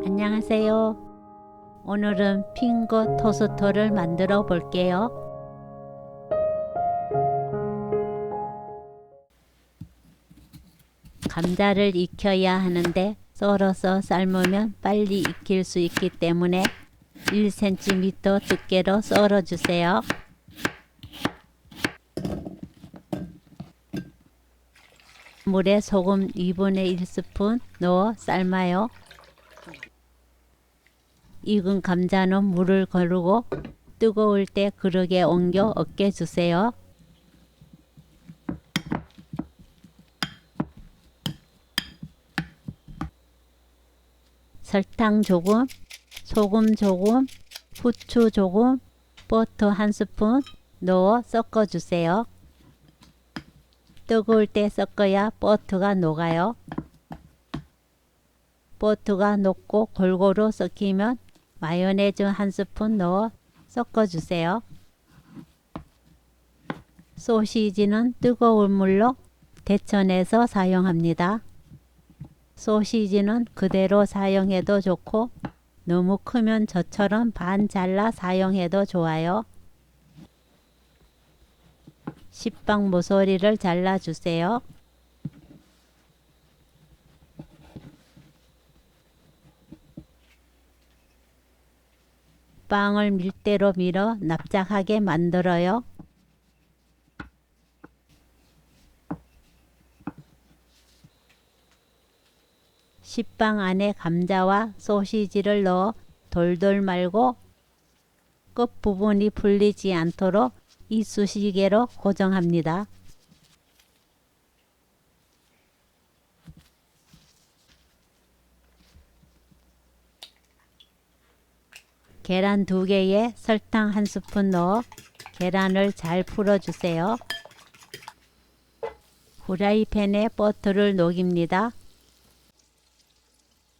안녕하세요. 오늘은 핑거 토스트를 만들어 볼게요. 감자를 익혀야 하는데 썰어서 삶으면 빨리 익힐 수 있기 때문에 1cm 두께로 썰어 주세요. 물에 소금 2분의 1스푼 넣어 삶아요. 익은 감자는 물을 거르고 뜨거울 때 그릇에 옮겨 으깨 주세요. 설탕 조금, 소금 조금, 후추 조금, 버터 1스푼 넣어 섞어 주세요. 뜨거울 때 섞어야 버터가 녹아요. 버터가 녹고 골고루 섞이면 마요네즈 1스푼 넣어 섞어 주세요. 소시지는 뜨거운 물로 데쳐내서 사용합니다. 소시지는 그대로 사용해도 좋고 너무 크면 저처럼 반 잘라 사용해도 좋아요. 식빵 모서리를 잘라 주세요. 빵을 밀대로 밀어 납작하게 만들어요. 식빵 안에 감자와 소시지를 넣어 돌돌 말고 끝부분이 풀리지 않도록 이쑤시개로 고정합니다. 계란 2개에 설탕 1스푼 넣어 계란을 잘 풀어주세요. 후라이팬에 버터를 녹입니다.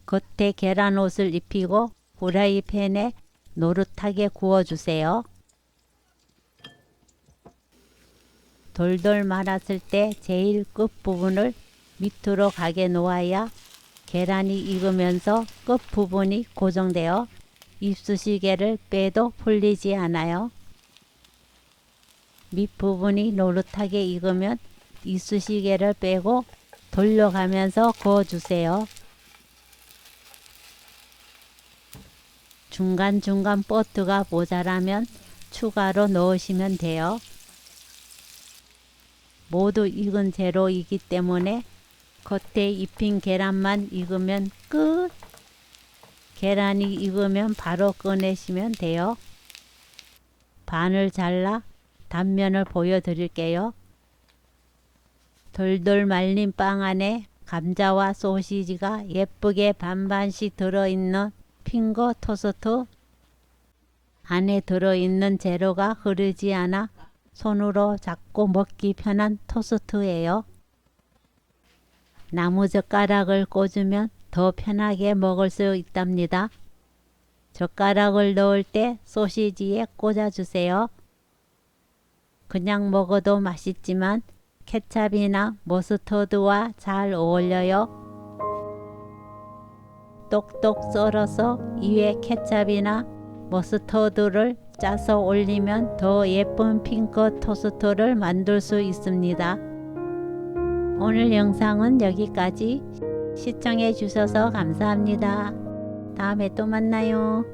겉에 계란옷을 입히고 후라이팬에 노릇하게 구워주세요. 돌돌 말았을 때 제일 끝부분을 밑으로 가게 놓아야 계란이 익으면서 끝부분이 고정되어 이쑤시개를 빼도 풀리지 않아요. 밑부분이 노릇하게 익으면 이쑤시개를 빼고 돌려가면서 구워주세요. 중간중간 버터가 모자라면 추가로 넣으시면 돼요. 모두 익은 재료이기 때문에 겉에 입힌 계란만 익으면 끝! 계란이 익으면 바로 꺼내시면 돼요. 반을 잘라 단면을 보여드릴게요. 돌돌 말린 빵 안에 감자와 소시지가 예쁘게 반반씩 들어있는 핑거 토스트. 안에 들어있는 재료가 흐르지 않아 손으로 잡고 먹기 편한 토스트예요. 나무젓가락을 꽂으면 더 편하게 먹을 수 있답니다. 젓가락을 넣을 때 소시지에 꽂아주세요. 그냥 먹어도 맛있지만 케찹이나 머스터드와 잘 어울려요. 똑똑 썰어서 위에 케찹이나 머스터드를 짜서 올리면 더 예쁜 핑거 토스트를 만들 수 있습니다. 오늘 영상은 여기까지. 시청해 주셔서 감사합니다. 다음에 또 만나요.